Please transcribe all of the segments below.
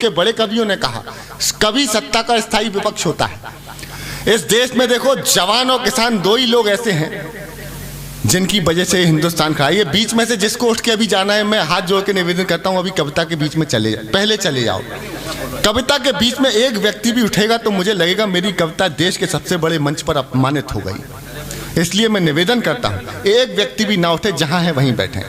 के बड़े कवियों ने कहा, कवि सत्ता का स्थायी विपक्ष होता है। इस देश में देखो, जवान और किसान दो ही लोग ऐसे हैं जिनकी वजह से हिंदुस्तान खड़ा है। ये बीच में से जिसको उठ के अभी जाना है, मैं हाथ जोड़ के निवेदन करता हूं, अभी कविता के बीच में पहले चले जाओ। कविता के बीच में एक व्यक्ति भी उठेगा तो मुझे लगेगा मेरी कविता देश के सबसे बड़े मंच पर अपमानित हो गई। इसलिए मैं निवेदन करता हूं, एक व्यक्ति भी ना उठे, जहां है वहीं बैठे।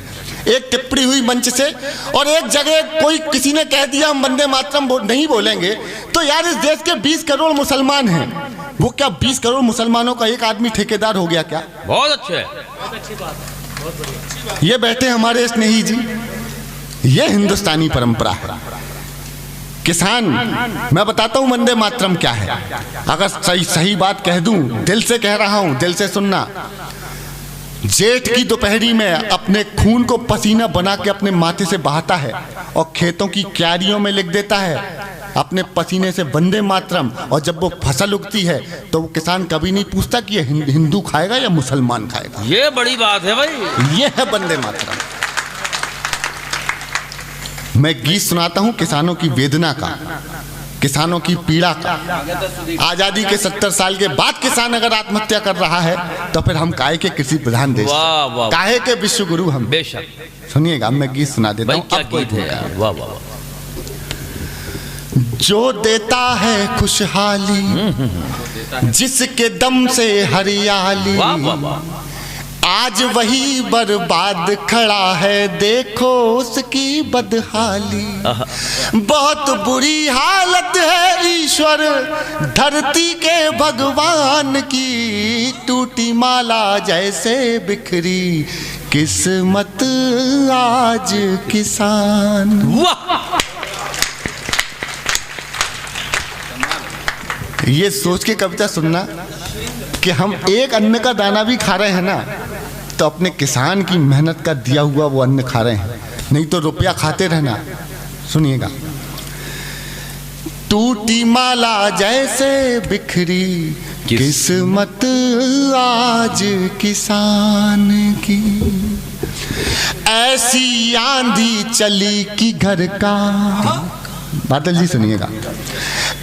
एक टिप्पणी हुई मंच से और एक जगह कोई किसी ने कह दिया हम वंदे मातरम नहीं बोलेंगे, तो यार इस देश के 20 करोड़ मुसलमान हैं, वो क्या 20 करोड़ मुसलमानों का एक आदमी ठेकेदार हो गया क्या? बहुत अच्छे, ये बैठे हमारे स्नेही जी, ये हिंदुस्तानी परंपरा है। किसान, मैं बताता हूं वंदे मातरम क्या है। अगर सही बात कह दूं, दिल से कह रहा हूं, दिल से सुनना। जेठ की दोपहरी में अपने खून को पसीना बना के अपने माथे से बहाता है और खेतों की क्यारियों में लिख देता है अपने पसीने से वंदे मातरम, और जब वो फसल उगती है तो वो किसान कभी नहीं पूछता कि ये हिंदू खाएगा या मुसलमान खाएगा। ये बड़ी बात है भाई, ये है वंदे मातरम। मैं गीत सुनाता हूं किसानों की वेदना का, किसानों की पीड़ा का। आजादी के 70 साल के बाद किसान अगर आत्महत्या कर रहा है तो फिर हम काहे के कृषि प्रधान देश, काहे के विश्व गुरु हम। बेशक, सुनिएगा, मैं गीत सुना देता हूं। क्या गीत है यार, वाह वाह। जो देता है खुशहाली, जिसके दम से हरियाली, आज वही बर्बाद खड़ा है, देखो उसकी बदहाली। बहुत बुरी हालत है ईश्वर धरती के भगवान की, टूटी माला जैसे बिखरी किस्मत आज किसान। ये सोच के कविता सुनना कि हम एक अन्न का दाना भी खा रहे हैं ना, तो अपने किसान की मेहनत का दिया हुआ वो अन्न खा रहे हैं, नहीं तो रुपया खाते रहना। सुनिएगा, टूटी माला जैसे बिखरी किस्मत आज किसान की, ऐसी आंधी चली कि घर का, बादल जी सुनिएगा,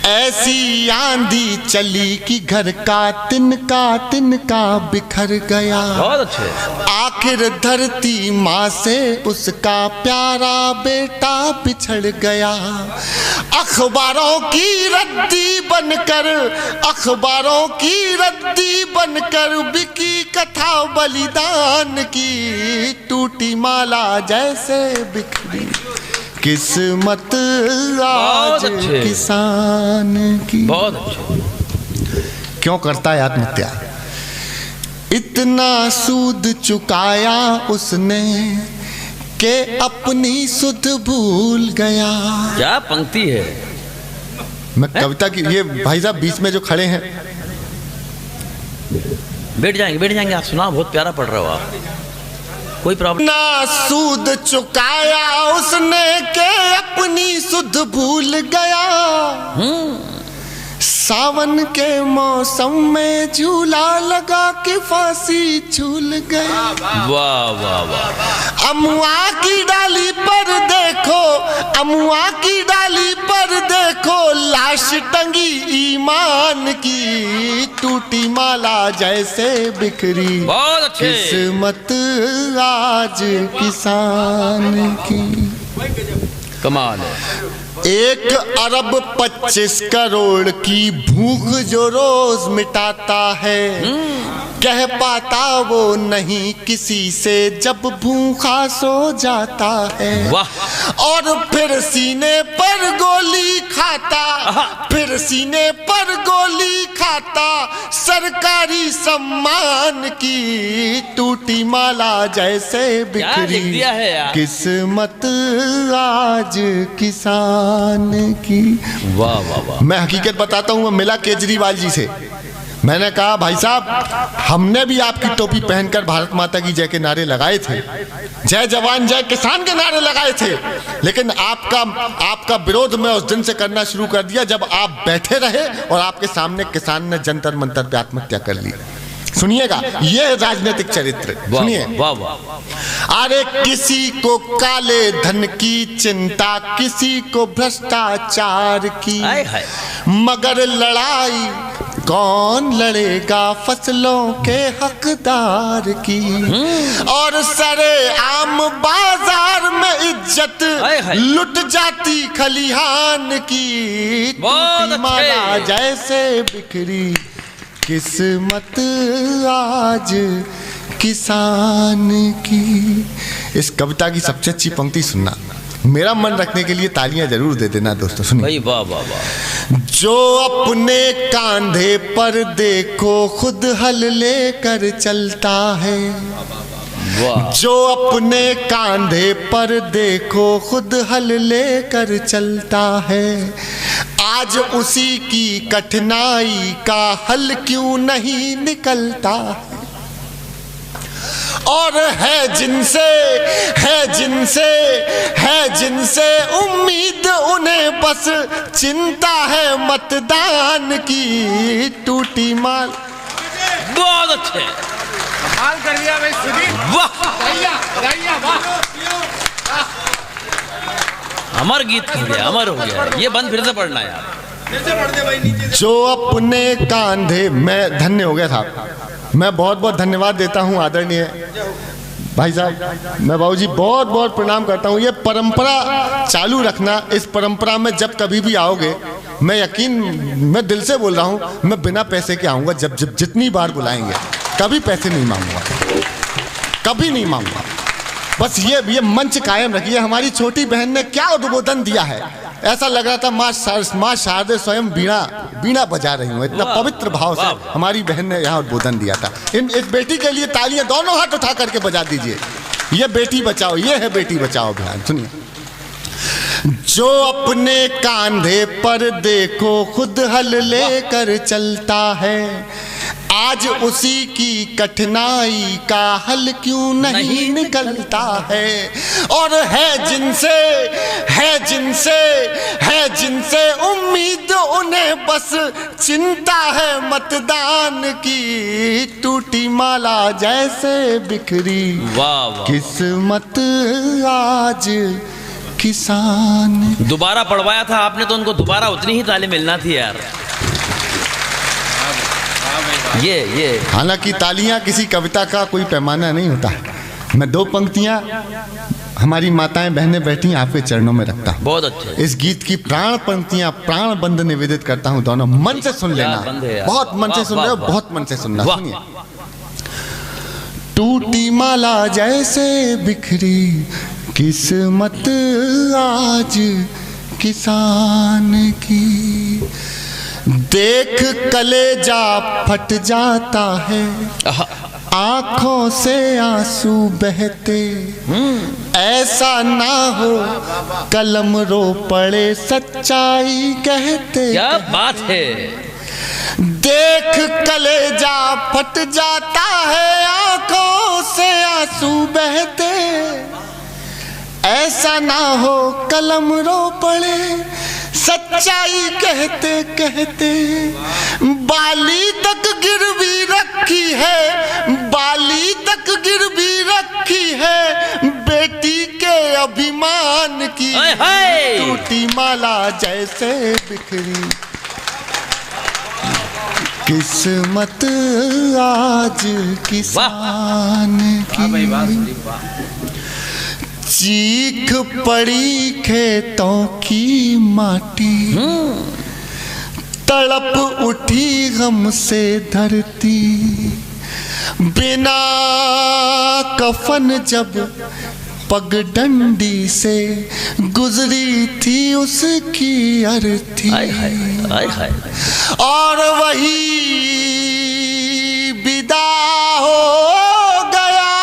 ऐसी आंधी चली कि घर का तिनका बिखर गया। बहुत अच्छे। आखिर धरती माँ से उसका प्यारा बेटा बिछड़ गया। अखबारों की रद्दी बनकर बिकी कथा बलिदान की, टूटी माला जैसे बिखरी किस्मत आज किसान की। बहुत अच्छे। क्यों करता है आत्महत्या? इतना सूद चुकाया उसने के अपनी सुध भूल गया। क्या पंक्ति है। मैं कविता की, ये भाई साहब बीच में जो खड़े हैं, बैठ जाएंगे, आप सुना, बहुत प्यारा पढ़ रहे हो आप, कोई प्रॉब्लम ना। सूद चुकाया उसने के अपनी सुध भूल गया, सावन के मौसम में झूला लगा के फांसी झूल गया। वाह वाह वाह। अमुआ की डाली पर देखो लाश टंगी ईमान की, टूटी माला जैसे बिखरी किस्मत आज किसान की। कमाल है। 1 अरब 25 करोड़ की भूख जो रोज मिटाता है, कह पाता वो नहीं किसी से जब भूखा सो जाता है। और फिर सीने पर गोली खाता सरकारी सम्मान की, टूटी माला जैसे बिखरी किस्मत आज किसान की। वाह वाह वाह। मैं हकीकत बताता हूँ, मिला केजरीवाल जी से, मैंने कहा भाई साहब हमने भी आपकी टोपी पहनकर भारत माता की जय के नारे लगाए थे, जय जवान जय किसान के नारे लगाए थे, लेकिन आपका विरोध मैं उस दिन से करना शुरू कर दिया जब आप बैठे रहे और आपके सामने किसान ने जंतर मंतर पे आत्महत्या कर ली। सुनिएगा, ये राजनीतिक चरित्र सुनिए। वाह वाह। अरे किसी को काले धन की चिंता, किसी को भ्रष्टाचार की, मगर लड़ाई कौन लड़ेगा फसलों के हकदार की। और सरे आम बाजार में इज्जत लुट जाती खलिहान की, माला जैसे बिखरी किस्मत आज किसान की। इस कविता की सबसे अच्छी पंक्ति सुनना, मेरा मन रखने के लिए तालियां जरूर दे देना दोस्तों। सुनिए। वाह वाह वाह। जो अपने कांधे पर देखो खुद हल लेकर चलता है, जो अपने कांधे पर देखो खुद हल लेकर चलता है, आज उसी की कठिनाई का हल क्यों नहीं निकलता। और है जिनसे उम्मीद, उन्हें बस चिंता है मतदान की। टूटी माल। बहुत अच्छे, हाल कर दिया भाई सुदीप। वाह, अमर गीत हो गया, अमर हो गया। ये बंद फिर से पढ़ना यार, फिर से पढ़ दे भाई नीचे। जो अपने कांधे, मैं धन्य हो गया था। मैं बहुत बहुत धन्यवाद देता हूं आदरणीय भाई साहब। मैं बाबूजी बहुत बहुत प्रणाम करता हूं। ये परंपरा चालू रखना। इस परंपरा में जब कभी भी आओगे, मैं दिल से बोल रहा हूं, मैं बिना पैसे के आऊंगा। जब जितनी बार बुलाएंगे, कभी पैसे नहीं मांगूंगा, कभी नहीं मांगूंगा। बस ये मंच कायम रखिए। हमारी छोटी बहन ने क्या उद्बोधन दिया है, ऐसा लग रहा था माँ शारदे स्वयं बीणा बजा रही हूँ। इतना पवित्र भाव से हमारी बहन ने यहाँ उद्बोधन दिया था। इस बेटी के लिए तालियां दोनों हाथ उठा करके बजा दीजिए। ये बेटी बचाओ, ये है बेटी बचाओ अभियान। सुनिए। जो अपने कांधे पर देखो खुद हल लेकर चलता है, आज उसी की कठिनाई का हल क्यों नहीं निकलता है। और है जिनसे उम्मीद, उन्हें बस चिंता है मतदान की। टूटी माला जैसे बिखरी किस्मत आज किसान। दोबारा पढ़वाया था आपने तो उनको दोबारा उतनी ही ताली मिलना थी यार। ये हालांकि तालियां किसी कविता का कोई पैमाना नहीं होता। मैं दो पंक्तियां हमारी माताएं बहनें बैठी आपके चरणों में रखता हूं। बहुत अच्छे। इस गीत की प्राण पंक्तियां प्राण बंद निवेदित करता हूं। दोनों मन से सुन लेना, बहुत मन से सुन रहे हो, बहुत मन से सुनना। सुनिए। टूटी माला जैसे बिखरी किस्मत आज किसान की, देख कलेजा फट जाता है, आंखों से आंसू बहते। ऐसा ना हो कलम रो पड़े सच्चाई कहते। क्या बात है। देख कलेजा फट जाता है, आंखों से आंसू बहते। ऐसा ना हो कलम रो पड़े सच्चाई कहते कहते। बाली तक गिरवी रखी है, बाली तक गिरवी रखी है, बेटी के अभिमान की। टूटी माला जैसे बिखरी किस्मत आज किसान की। चीख पड़ी खेतों की माटी, तड़प उठी गम से धरती। बिना कफन जब पगडंडी से गुजरी थी उसकी अर्थी। और वही विदा हो गया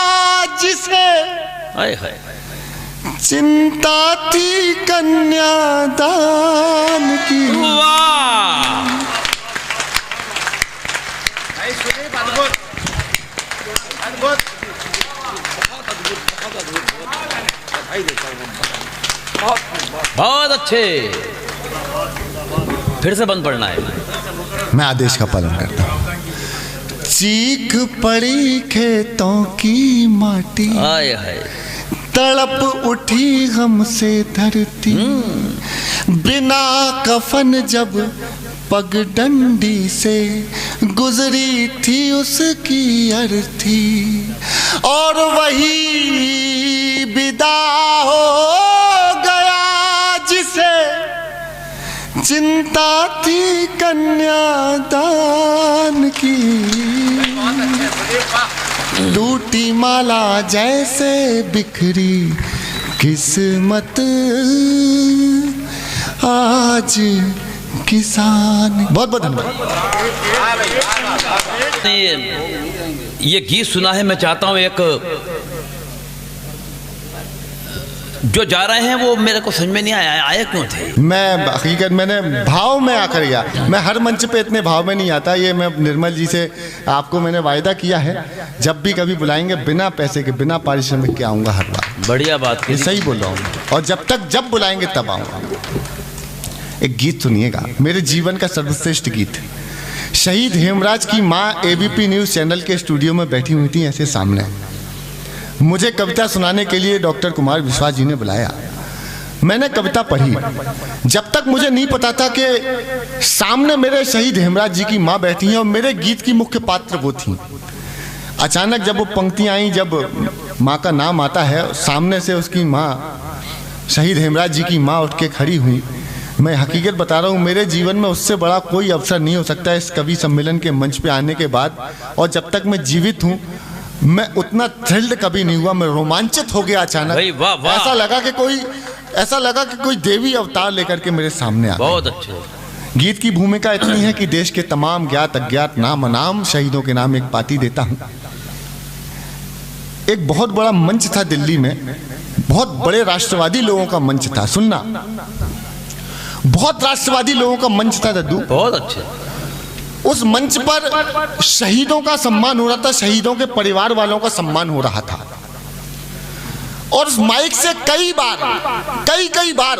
जिसे चिंता थी कन्यादान की। बहुत अच्छे। फिर से बंद पढ़ना है। मैं आदेश का पालन करता हूँ। चीख पड़ी खेतों की माटी, आए हाय तड़प उठी गम से धरती, बिना कफन जब पगडंडी से गुजरी थी उसकी अर्थी, और वही विदा हो गया जिसे चिंता थी कन्यादान की, टूटी माला जैसे बिखरी किस्मत आज किसान। बहुत बहुत धन्यवाद। ये गीत सुना है, मैं चाहता हूँ एक जो जा रहे हैं वो मेरे को समझ में नहीं आया, आए क्यों थे? मैं हकीकत मैंने भाव में आकर गया, मैं हर मंच पे इतने भाव में नहीं आता। ये मैं निर्मल जी से आपको मैंने वायदा किया है, जब भी कभी बुलाएंगे बिना पैसे के बिना पारिश्रमिक के आऊँगा हर बार। बढ़िया बात, ये सही बोल रहा हूँ, और जब बुलाएंगे तब आऊँगा। एक गीत सुनिएगा, मेरे जीवन का सर्वश्रेष्ठ गीत। शहीद हेमराज की माँ ABP न्यूज़ चैनल के स्टूडियो में बैठी हुई थी ऐसे सामने, मुझे कविता सुनाने के लिए डॉक्टर कुमार विश्वास जी ने बुलाया। मैंने कविता पढ़ी, जब तक मुझे नहीं पता था कि सामने मेरे शहीद हेमराज जी की माँ बैठी हैं और मेरे गीत की मुख्य पात्र वो थी। अचानक जब वो पंक्तियाँ आई, जब माँ का नाम आता है, सामने से उसकी माँ शहीद हेमराज जी की माँ उठ के खड़ी हुई। मैं हकीकत बता रहा हूँ, मेरे जीवन में उससे बड़ा कोई अवसर नहीं हो सकता इस कवि सम्मेलन के मंच पे आने के बाद, और जब तक मैं जीवित हूँ मैं उतना थ्रिल्ड कभी नहीं हुआ। मैं रोमांचित हो गया अचानक। वाह वाह। ऐसा लगा कि कोई देवी अवतार लेकर के मेरे सामने आ। बहुत अच्छे। गीत की भूमिका इतनी है कि देश के तमाम ज्ञात अज्ञात नाम अनाम शहीदों के नाम एक पाती देता हूँ। एक बहुत बड़ा मंच था दिल्ली में, बहुत बड़े राष्ट्रवादी लोगों का मंच था। सुनना, बहुत राष्ट्रवादी लोगों का मंच था दद्दू। बहुत अच्छे। उस मंच पर शहीदों का सम्मान हो रहा था, शहीदों के परिवार वालों का सम्मान हो रहा था, और उस माइक से कई बार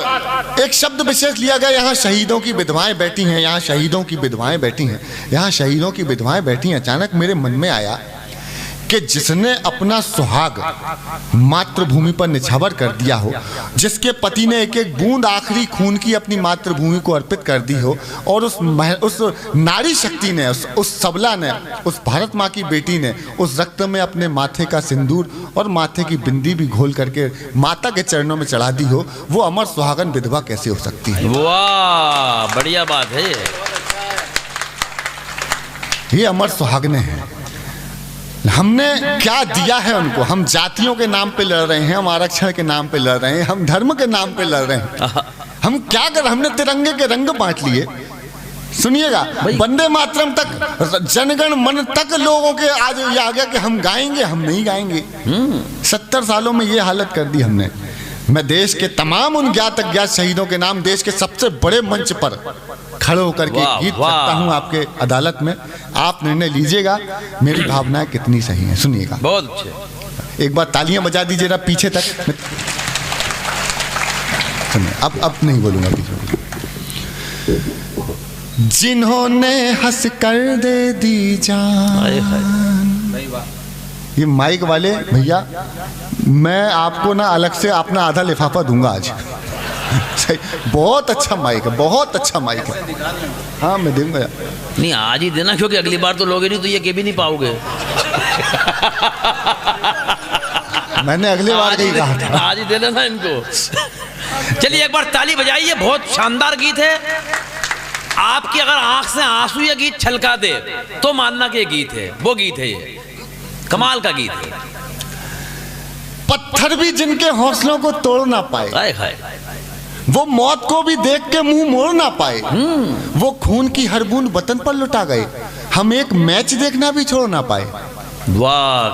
एक शब्द विशेष लिया गया, यहाँ शहीदों की विधवाएं बैठी हैं, यहाँ शहीदों की विधवाएं बैठी हैं, यहाँ शहीदों की विधवाएं बैठी हैं। अचानक मेरे मन में आया कि जिसने अपना सुहाग मातृभूमि पर निछावर कर दिया हो, जिसके पति ने एक एक बूंद आखिरी खून की अपनी मातृभूमि को अर्पित कर दी हो, और उस नारी शक्ति ने, उस सबला ने, उस भारत माँ की बेटी ने उस रक्त में अपने माथे का सिंदूर और माथे की बिंदी भी घोल करके माता के चरणों में चढ़ा दी हो, वो अमर सुहागन विधवा कैसे हो सकती है? वाह, बढ़िया बात है। ये अमर सुहागने हैं। हमने क्या दिया है उनको? हम जातियों के नाम पे लड़ रहे हैं, हम आरक्षण के नाम पे लड़ रहे हैं, हम धर्म के नाम पे लड़ रहे हैं। हम क्या कर, हमने तिरंगे के रंग बांट लिए। सुनिएगा, वंदे मातरम तक, जनगण मन तक लोगों के आज ये आ गया कि हम गाएंगे, हम नहीं गाएंगे। 70 सालों में ये हालत कर दी हमने। मैं देश के तमाम उन ज्ञात अज्ञात शहीदों के नाम देश के सबसे बड़े मंच पर खड़े होकर के गीत सकता हूँ आपके अदालत में। आप निर्णय लीजिएगा मेरी भावनाएं कितनी सही हैं। सुनिएगा, बहुत अच्छे। एक बार तालियां बजा दीजिए जरा पीछे तक। सुनिए, अब नहीं बोलूंगा पीछे। जिन्होंने हंस कर दे दी जान। ये माइक वाले भैया, मैं आपको ना अलग से अपना आधा लिफाफा दूंगा आज। सही, बहुत अच्छा माइक है, बहुत अच्छा माइक है। हाँ, मैं दूंगा। नहीं, आज ही देना, क्योंकि अगली बार तो लोगे नहीं तो ये के भी नहीं पाओगे। मैंने अगले बार ही कहा था, आज ही दे देना इनको। चलिए एक बार ताली बजाइए, बहुत शानदार गीत है। आपकी अगर आंख से आंसू ये गीत छलका दे तो मानना कि ये गीत है, वो गीत है, ये कमाल का गीत है। पत्थर भी जिनके हौसलों को तोड़ ना पाए, हाय हाय, वो मौत को भी देख के मुंह मोड़ ना पाए, वो खून की हर बूंद वतन पर लुटा गए, हम एक मैच देखना भी छोड़ ना पाए। वाह।